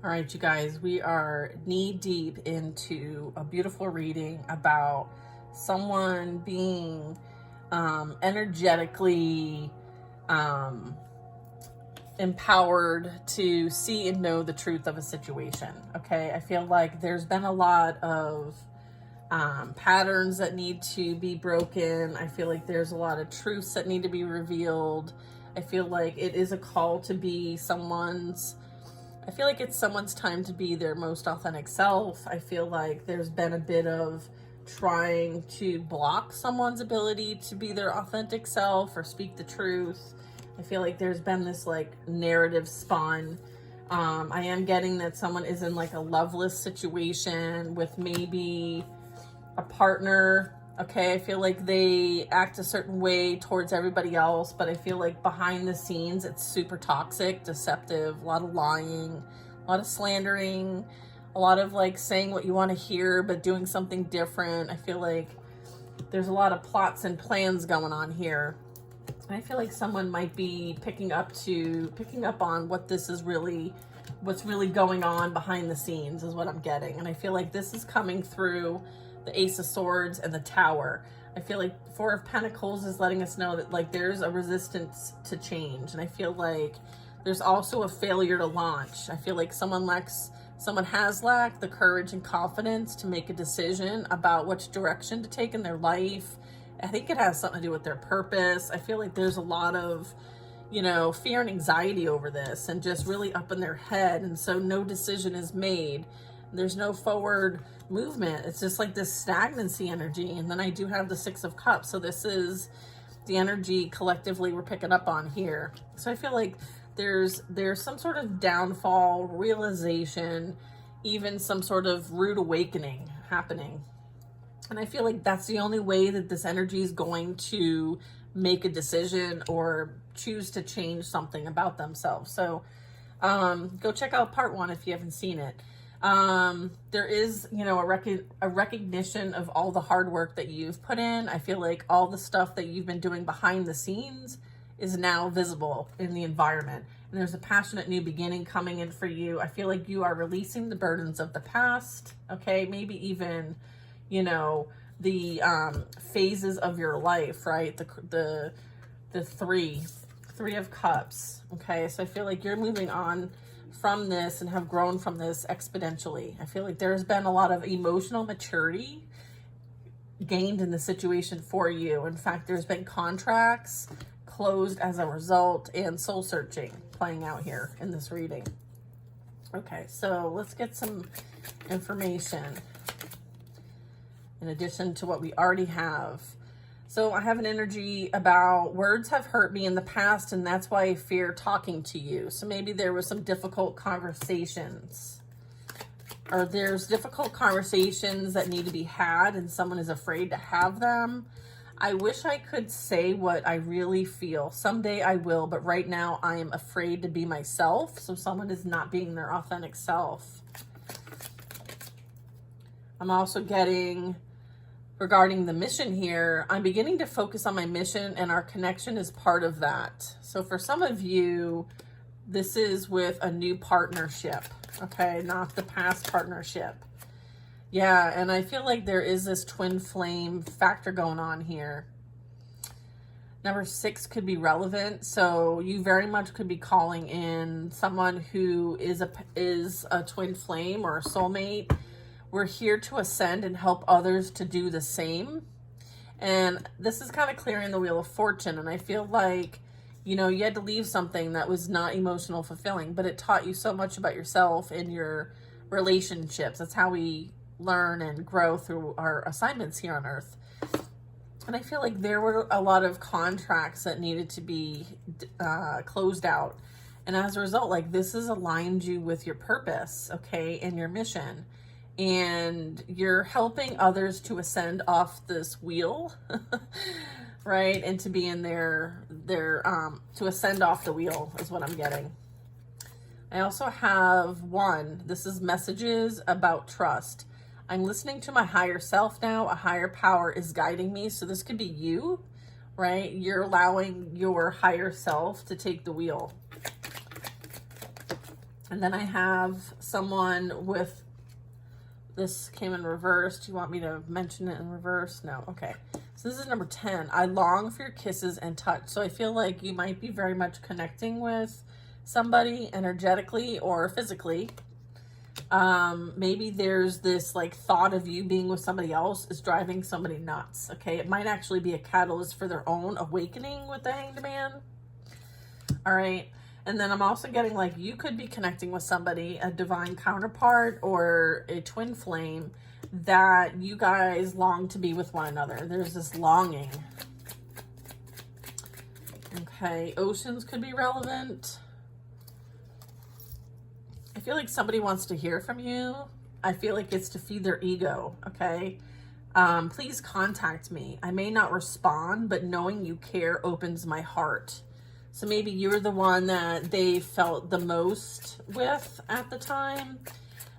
All right, you guys, we are knee deep into a beautiful reading about someone being energetically um, empowered to see and know the truth of a situation. Okay, I feel like there's been a lot of patterns that need to be broken. I feel like there's a lot of truths that need to be revealed. I feel like it is a call to be I feel like it's someone's time to be their most authentic self. I feel like there's been a bit of trying to block someone's ability to be their authentic self or speak the truth. I feel like there's been this like narrative spun. I am getting that someone is in like a loveless situation with maybe a partner. Okay, I feel like they act a certain way towards everybody else, but I feel like behind the scenes it's super toxic, deceptive, a lot of lying, a lot of slandering, a lot of like saying what you want to hear but doing something different. I feel like there's a lot of plots and plans going on here. And I feel like someone might be picking up on what's really going on behind the scenes is what I'm getting. And I feel like this is coming through the Ace of Swords and the Tower. I feel like Four of Pentacles is letting us know that like there's a resistance to change. And I feel like there's also a failure to launch. I feel like someone has lacked the courage and confidence to make a decision about which direction to take in their life. I think it has something to do with their purpose. I feel like there's a lot of, fear and anxiety over this and just really up in their head. And so no decision is made. There's no forward movement. It's just like this stagnancy energy. And then I do have the Six of Cups. So this is the energy collectively we're picking up on here. So I feel like there's some sort of downfall, realization, even some sort of rude awakening happening. And I feel like that's the only way that this energy is going to make a decision or choose to change something about themselves. So go check out part 1 if you haven't seen it. There is, a recognition of all the hard work that you've put in. I feel like all the stuff that you've been doing behind the scenes is now visible in the environment. And there's a passionate new beginning coming in for you. I feel like you are releasing the burdens of the past. Okay. Maybe even, the phases of your life, right? The three of Cups. Okay. So I feel like you're moving on from this and have grown from this exponentially. I feel like there's been a lot of emotional maturity gained in the situation for you. In fact, there's been contracts closed as a result and soul searching playing out here in this reading. Okay, so let's get some information in addition to what we already have. So I have an energy about words have hurt me in the past, and that's why I fear talking to you. So maybe there was some difficult conversations, or there's difficult conversations that need to be had and someone is afraid to have them. I wish I could say what I really feel. Someday I will, but right now I am afraid to be myself. So someone is not being their authentic self. I'm also getting, regarding the mission here, I'm beginning to focus on my mission and our connection is part of that. So for some of you, this is with a new partnership, okay? Not the past partnership. Yeah, and I feel like there is this twin flame factor going on here. Number 6 could be relevant. So you very much could be calling in someone who is a twin flame or a soulmate. We're here to ascend and help others to do the same. And this is kind of clearing the wheel of fortune. And I feel like, you had to leave something that was not emotional fulfilling, but it taught you so much about yourself and your relationships. That's how we learn and grow through our assignments here on Earth. And I feel like there were a lot of contracts that needed to be closed out. And as a result, like this has aligned you with your purpose, okay, and your mission. And you're helping others to ascend off this wheel, right? And to be in to ascend off the wheel is what I'm getting. I also have 1. This is messages about trust. I'm listening to my higher self now. A higher power is guiding me. So this could be you, right? You're allowing your higher self to take the wheel. And then I have someone with, this came in reverse. Do you want me to mention it in reverse? No. Okay. So this is number 10. I long for your kisses and touch. So I feel like you might be very much connecting with somebody energetically or physically. Maybe there's this like thought of you being with somebody else is driving somebody nuts. Okay. It might actually be a catalyst for their own awakening with the Hanged Man. All right. And then I'm also getting like you could be connecting with somebody, a divine counterpart or a twin flame, that you guys long to be with one another. There's this longing. Okay, oceans could be relevant. I feel like somebody wants to hear from you. I feel like it's to feed their ego, okay? Please contact me. I may not respond, but knowing you care opens my heart. So maybe you're the one that they felt the most with at the time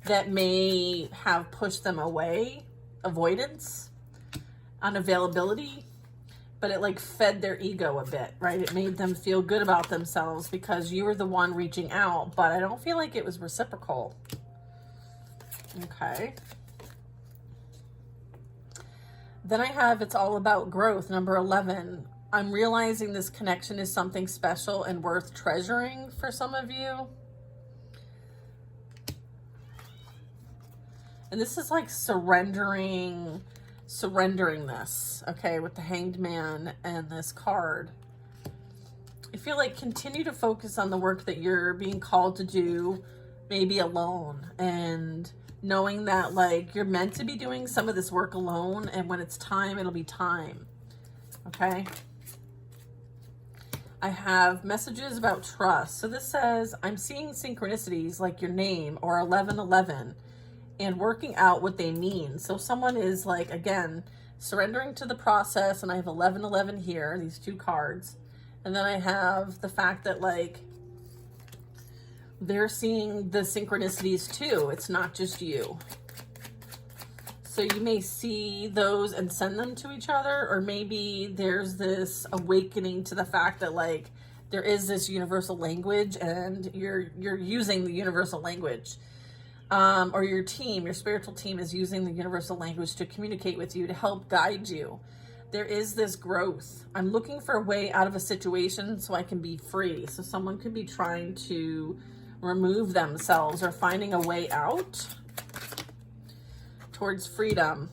that may have pushed them away. Avoidance, unavailability, but it like fed their ego a bit, right? It made them feel good about themselves because you were the one reaching out, but I don't feel like it was reciprocal. Okay. Then I have it's all about growth, number 11. I'm realizing this connection is something special and worth treasuring for some of you. And this is like surrendering this, okay, with the Hanged Man and this card. I feel like continue to focus on the work that you're being called to do, maybe alone, and knowing that like you're meant to be doing some of this work alone, and when it's time, it'll be time, okay? I have messages about trust. So this says, I'm seeing synchronicities like your name or 1111 and working out what they mean. So someone is like, again, surrendering to the process. And I have 1111 here, these two cards. And then I have the fact that like, they're seeing the synchronicities too. It's not just you. So you may see those and send them to each other, or maybe there's this awakening to the fact that like there is this universal language and you're using the universal language, or your team, your spiritual team is using the universal language to communicate with you, to help guide you. There is this growth. I'm looking for a way out of a situation so I can be free. So someone could be trying to remove themselves or finding a way out towards freedom.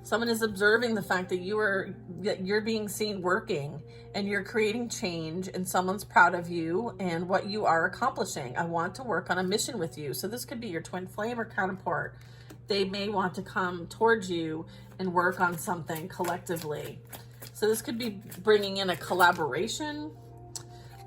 Someone is observing the fact that you're being seen working and you're creating change, and someone's proud of you and what you are accomplishing. I want to work on a mission with you. So this could be your twin flame or counterpart. They may want to come towards you and work on something collectively. So this could be bringing in a collaboration,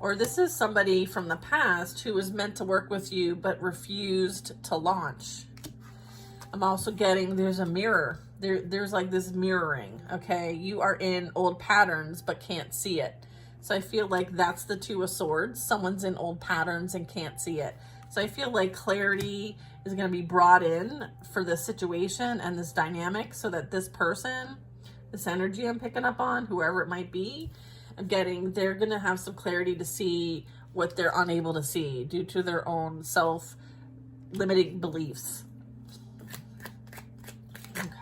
or this is somebody from the past who was meant to work with you but refused to launch. I'm also getting there's a mirror. There's like this mirroring, okay? You are in old patterns but can't see it. So I feel like that's the Two of Swords. Someone's in old patterns and can't see it. So I feel like clarity is going to be brought in for this situation and this dynamic so that this person, this energy I'm picking up on, whoever it might be, they're going to have some clarity to see what they're unable to see due to their own self-limiting beliefs.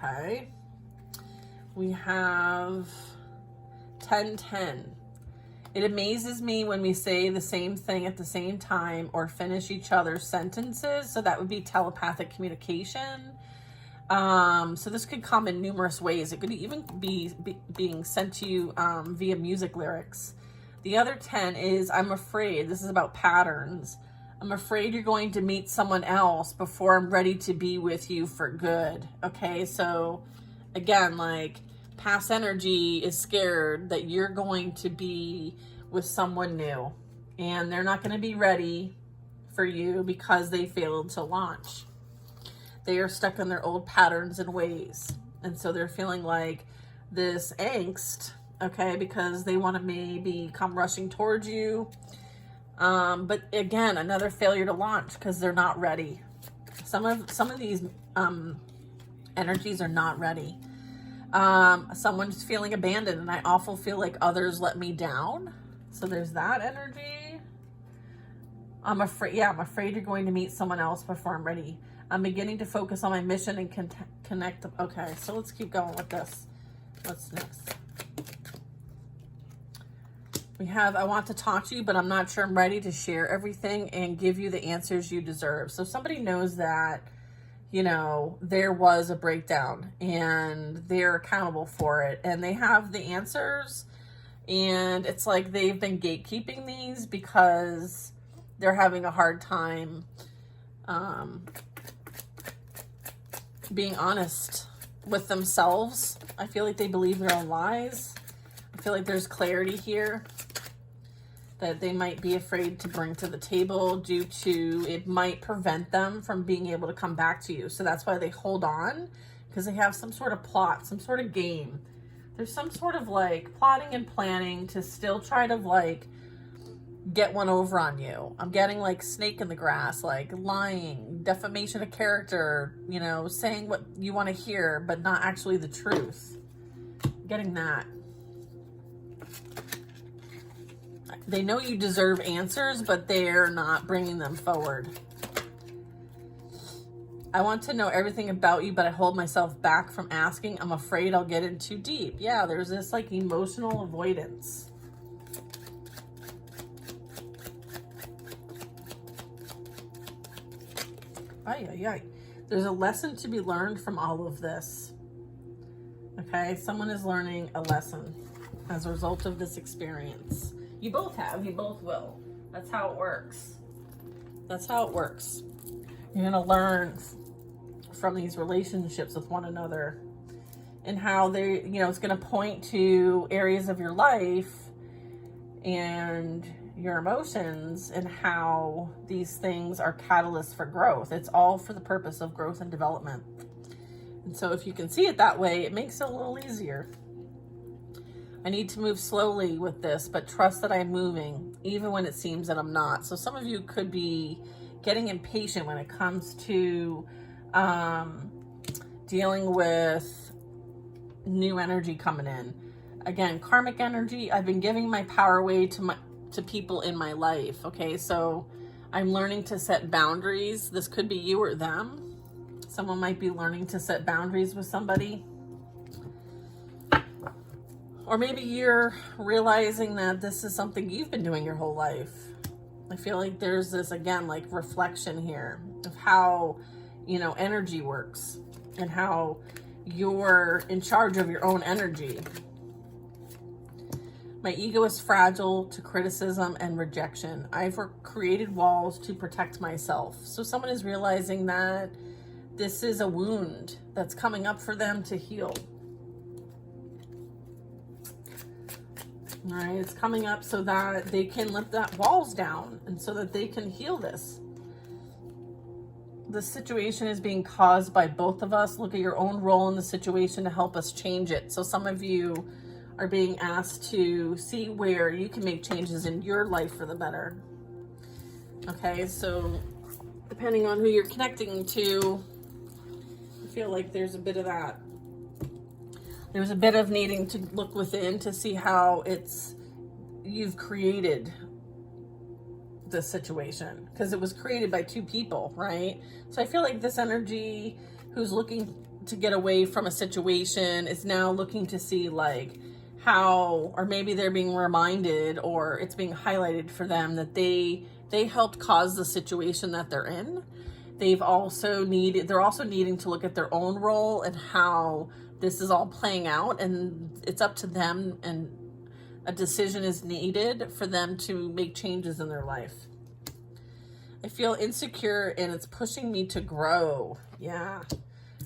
Okay, we have 10-10. It amazes me when we say the same thing at the same time or finish each other's sentences. So that would be telepathic communication. So this could come in numerous ways. It could even be being sent to you via music lyrics. The other 10 is I'm afraid. This is about patterns. I'm afraid you're going to meet someone else before I'm ready to be with you for good. Okay, so again, like past energy is scared that you're going to be with someone new and they're not going to be ready for you because they failed to launch. They are stuck in their old patterns and ways. And so they're feeling like this angst, okay, because they want to maybe come rushing towards you. But again, another failure to launch because they're not ready. Some of these energies are not ready. Someone's feeling abandoned, and I awful feel like others let me down. So there's that energy. I'm afraid, yeah, I'm afraid you're going to meet someone else before I'm ready. I'm beginning to focus on my mission and connect. Okay, so let's keep going with this. What's next? We have, I want to talk to you, but I'm not sure I'm ready to share everything and give you the answers you deserve. So somebody knows that, you know, there was a breakdown and they're accountable for it and they have the answers, and it's like they've been gatekeeping these because they're having a hard time being honest with themselves. I feel like they believe their own lies. I feel like there's clarity here that they might be afraid to bring to the table due to it might prevent them from being able to come back to you. So that's why they hold on, because they have some sort of plot, some sort of game. There's some sort of like plotting and planning to still try to like get one over on you. I'm getting like snake in the grass, like lying, defamation of character, you know, saying what you want to hear, but not actually the truth. I'm getting that. They know you deserve answers, but they're not bringing them forward. I want to know everything about you, but I hold myself back from asking. I'm afraid I'll get in too deep. Yeah, there's this like emotional avoidance. Ay, ay, ay. There's a lesson to be learned from all of this. Okay, someone is learning a lesson as a result of this experience. You both have, you both will. That's how it works. That's how it works. You're gonna learn from these relationships with one another and how they, you know, it's gonna point to areas of your life and your emotions and how these things are catalysts for growth. It's all for the purpose of growth and development. And so if you can see it that way, it makes it a little easier. I need to move slowly with this, but trust that I'm moving, even when it seems that I'm not. So some of you could be getting impatient when it comes to dealing with new energy coming in. Again, karmic energy, I've been giving my power away to people in my life, okay? So I'm learning to set boundaries. This could be you or them. Someone might be learning to set boundaries with somebody. Or maybe you're realizing that this is something you've been doing your whole life. I feel like there's this, again, like reflection here of how, you know, energy works and how you're in charge of your own energy. My ego is fragile to criticism and rejection. I've created walls to protect myself. So someone is realizing that this is a wound that's coming up for them to heal. All right, it's coming up so that they can let that walls down and so that they can heal this. The situation is being caused by both of us. Look at your own role in the situation to help us change it. So some of you are being asked to see where you can make changes in your life for the better. Okay, so depending on who you're connecting to, I feel like there's a bit of that. There's a bit of needing to look within to see how you've created this situation, because it was created by two people, right? So I feel like this energy who's looking to get away from a situation is now looking to see like how, or maybe they're being reminded or it's being highlighted for them that they helped cause the situation that they're in. They're also needing to look at their own role and how this is all playing out, and it's up to them, and a decision is needed for them to make changes in their life. I feel insecure and it's pushing me to grow. Yeah.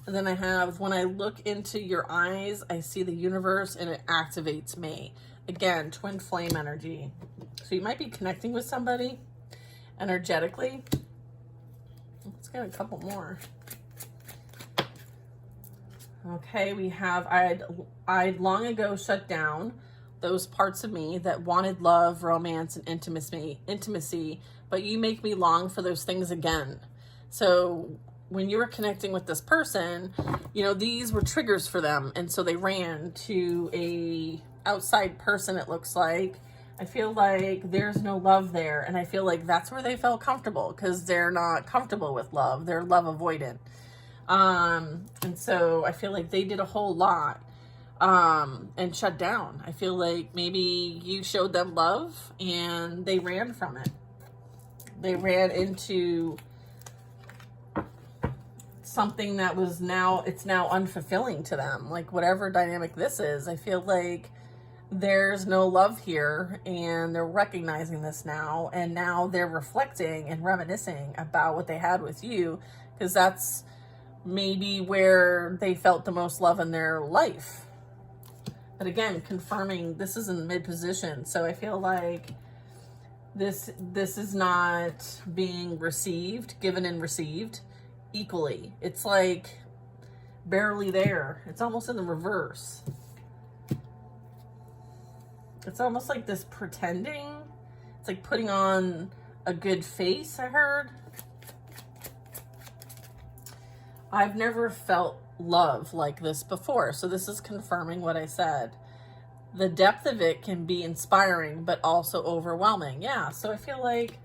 And then I have, when I look into your eyes, I see the universe and it activates me. Again, twin flame energy. So you might be connecting with somebody energetically. Let's get a couple more. Okay, we have, I'd long ago shut down those parts of me that wanted love, romance, and intimacy, but you make me long for those things again. So when you were connecting with this person, you know, these were triggers for them. And so they ran to a outside person, it looks like, I feel like there's no love there. And I feel like that's where they felt comfortable, because they're not comfortable with love. They're love avoidant. And so I feel like they did a whole lot and shut down. I feel like maybe you showed them love and they ran from it. They ran into something that was it's now unfulfilling to them. Like whatever dynamic this is, I feel like there's no love here, and they're recognizing this now, and now they're reflecting and reminiscing about what they had with you, because that's maybe where they felt the most love in their life. But again, confirming this is in mid position, so I feel like this is not being received, given and received equally. It's like barely there. It's almost in the reverse. It's almost like this pretending. It's like putting on a good face, I heard. I've never felt love like this before, so this is confirming what I said. The depth of it can be inspiring, but also overwhelming. Yeah, so I feel like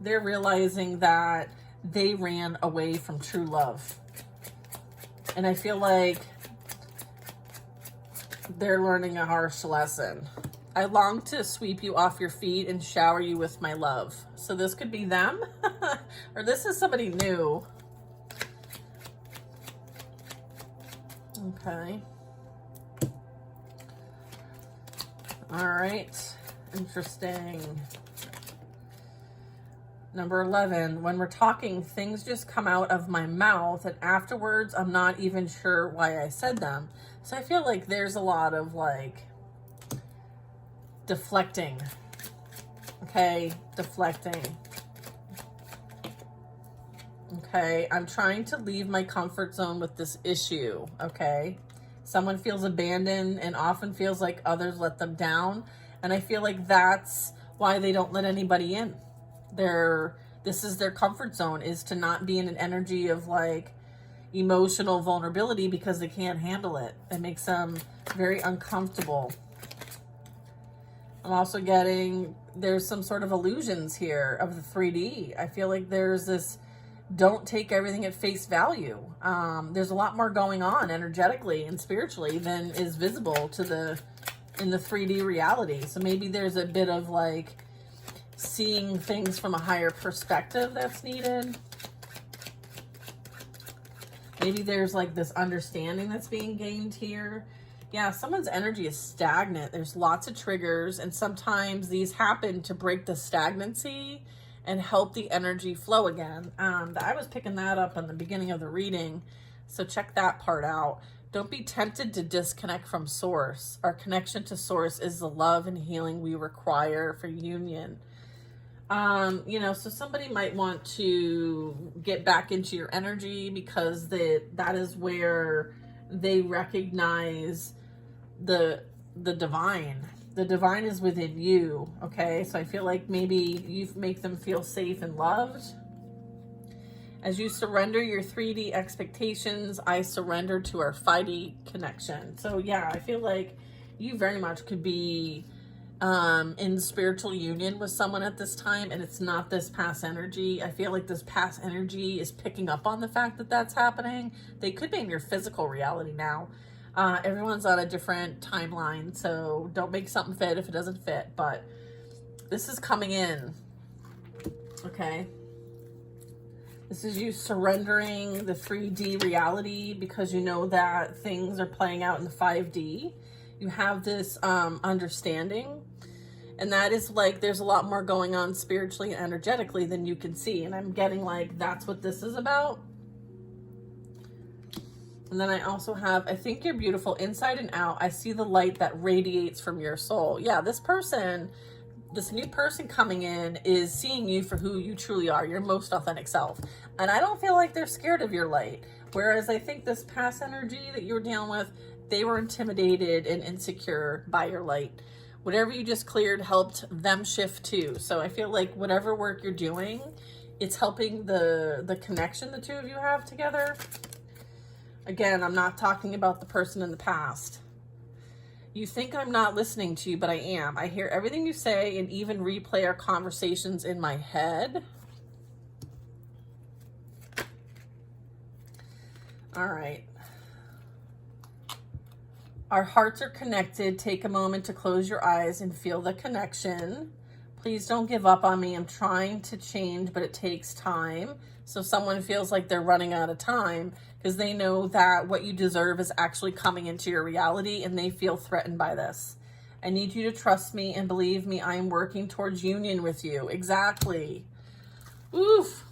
they're realizing that they ran away from true love. And I feel like they're learning a harsh lesson. I long to sweep you off your feet and shower you with my love. So this could be them, or this is somebody new. Okay. All right. Interesting. Number 11, when we're talking, things just come out of my mouth, and afterwards, I'm not even sure why I said them. So I feel like there's a lot of like deflecting. Okay, deflecting. Okay, I'm trying to leave my comfort zone with this issue. Okay, someone feels abandoned and often feels like others let them down. And I feel like that's why they don't let anybody in. This is their comfort zone, is to not be in an energy of like emotional vulnerability, because they can't handle it. It makes them very uncomfortable. I'm also getting, there's some sort of illusions here of the 3D. I feel like there's this, don't take everything at face value. There's a lot more going on energetically and spiritually than is visible to in the 3D reality. So maybe there's a bit of like seeing things from a higher perspective that's needed. Maybe there's like this understanding that's being gained here. Yeah, someone's energy is stagnant. There's lots of triggers, and sometimes these happen to break the stagnancy and help the energy flow again. I was picking that up in the beginning of the reading, so check that part out. Don't be tempted to disconnect from source. Our connection to source is the love and healing we require for union. So somebody might want to get back into your energy, because that is where they recognize the divine. The divine is within you. Okay, so I feel like maybe you make them feel safe and loved. As you surrender your 3D expectations, I surrender to our 5D connection. So yeah, I feel like you very much could be in spiritual union with someone at this time, and it's not this past energy. I feel like this past energy is picking up on the fact that that's happening. They could be in your physical reality now. Everyone's on a different timeline, so don't make something fit if it doesn't fit, but this is coming in. Okay, this is you surrendering the 3D reality, because you know that things are playing out in the 5D. You have this understanding, and that is like there's a lot more going on spiritually and energetically than you can see. And I'm getting like that's what this is about. And then I also have, I think you're beautiful inside and out. I see the light that radiates from your soul. Yeah, this new person coming in is seeing you for who you truly are, your most authentic self. And I don't feel like they're scared of your light. Whereas I think this past energy that you were dealing with, they were intimidated and insecure by your light. Whatever you just cleared helped them shift too. So I feel like whatever work you're doing, it's helping the connection the two of you have together. Again, I'm not talking about the person in the past. You think I'm not listening to you, but I am. I hear everything you say and even replay our conversations in my head. All right. Our hearts are connected. Take a moment to close your eyes and feel the connection. Please don't give up on me. I'm trying to change, but it takes time. So someone feels like they're running out of time because they know that what you deserve is actually coming into your reality and they feel threatened by this. I need you to trust me and believe me. I am working towards union with you. Exactly. Oof.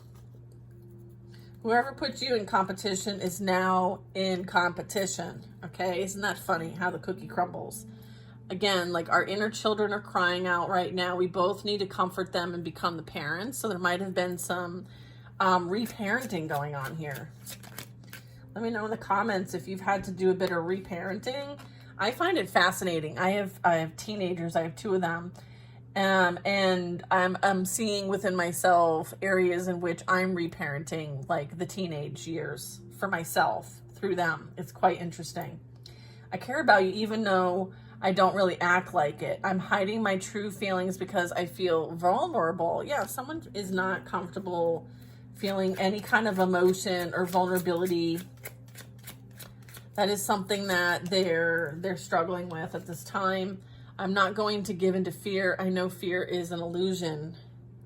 Whoever put you in competition is now in competition. Okay? Isn't that funny how the cookie crumbles? Again, like our inner children are crying out right now. We both need to comfort them and become the parents. So there might have been some reparenting going on here. Let me know in the comments if you've had to do a bit of reparenting. I find it fascinating. I have teenagers. I have 2 of them. And I'm seeing within myself areas in which I'm reparenting, like the teenage years for myself through them. It's quite interesting. I care about you even though I don't really act like it. I'm hiding my true feelings because I feel vulnerable. Yeah, if someone is not comfortable feeling any kind of emotion or vulnerability, that is something that they're struggling with at this time. I'm not going to give into fear. I know fear is an illusion.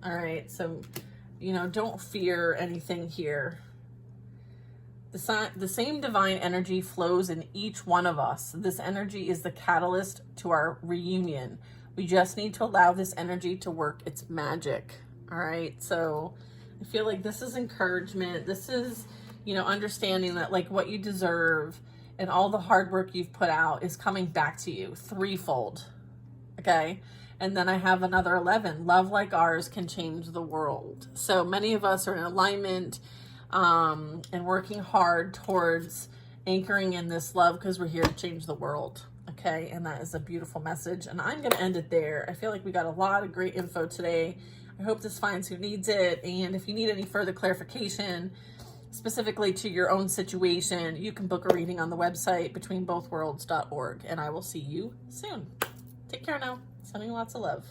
All right, so, don't fear anything here. The same divine energy flows in each one of us. This energy is the catalyst to our reunion. We just need to allow this energy to work its magic. All right, so I feel like this is encouragement. This is, understanding that like what you deserve and all the hard work you've put out is coming back to you threefold. Okay. And then I have another 11. Love like ours can change the world. So many of us are in alignment and working hard towards anchoring in this love because we're here to change the world. Okay. And that is a beautiful message. And I'm going to end it there. I feel like we got a lot of great info today. I hope this finds who needs it. And if you need any further clarification, specifically to your own situation, you can book a reading on the website betweenbothworlds.org. And I will see you soon. Take care now. Sending lots of love.